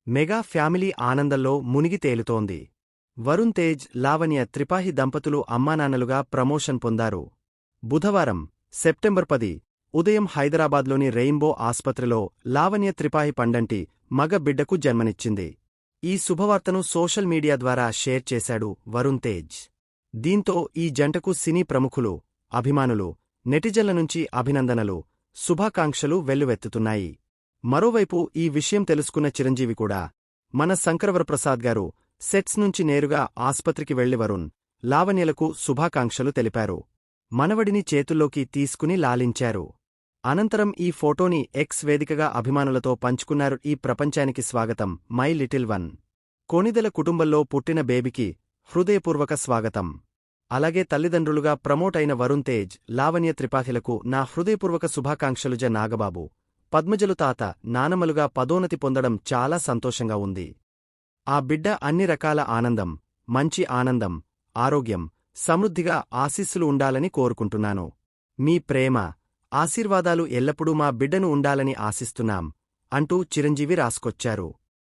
Mega family ఆనందంలో మునిగి తేలుతోంది. వరుణ్ తేజ్, లావణ్య త్రిపాఠి దంపతులు అమ్మానాన్నలుగా ప్రమోషన్ పొందారు. బుధవారం సెప్టెంబర్ 10 ఉదయం హైదరాబాద్లోని రెయిన్బో ఆస్పత్రిలో లావణ్య త్రిపాఠి పండంటి మగ బిడ్డకు జన్మనిచ్చింది. ఈ శుభవార్తను సోషల్ మీడియా ద్వారా షేర్ చేశాడు వరుణ్ తేజ్. దీంతో ఈ జంటకు సినీ ప్రముఖులు, అభిమానులు, నెటిజన్ల నుంచి అభినందనలు, శుభాకాంక్షలు వెల్లువెత్తుతున్నాయి. మరోవైపు ఈ విషయం తెలుసుకున్న చిరంజీవి కూడా, మన శంకరవరప్రసాద్ గారు సెట్స్ నుంచి నేరుగా ఆస్పత్రికి వెళ్లి వరుణ్, లావణ్యలకు శుభాకాంక్షలు తెలిపారు. మనవడిని చేతుల్లోకి తీసుకుని లాలించారు. అనంతరం ఈ ఫోటోని ఎక్స్ వేదికగా అభిమానులతో పంచుకున్నారు. ఈ ప్రపంచానికి స్వాగతం, మై లిటిల్ వన్. కొణిదెల కుటుంబంలో పుట్టిన బేబీకి హృదయపూర్వక స్వాగతం. అలాగే తల్లిదండ్రులుగా ప్రమోట్ అయిన వరుణ్ తేజ్, లావణ్య త్రిపాఠిలకు నా హృదయపూర్వక శుభాకాంక్షలు. నాగబాబు, పద్మజలు తాత, నానమ్మలుగా పదోన్నతి పొందడం చాలా సంతోషంగా ఉంది. ఆ బిడ్డ అన్ని రకాల ఆనందం, మంచి ఆనందం, ఆరోగ్యం, సమృద్ధిగా ఆశీస్సులు ఉండాలని కోరుకుంటున్నాను. మీ ప్రేమ, ఆశీర్వాదాలు ఎల్లప్పుడూ మా బిడ్డను ఉండాలని ఆశిస్తున్నాం అంటూ చిరంజీవి రాసుకొచ్చారు.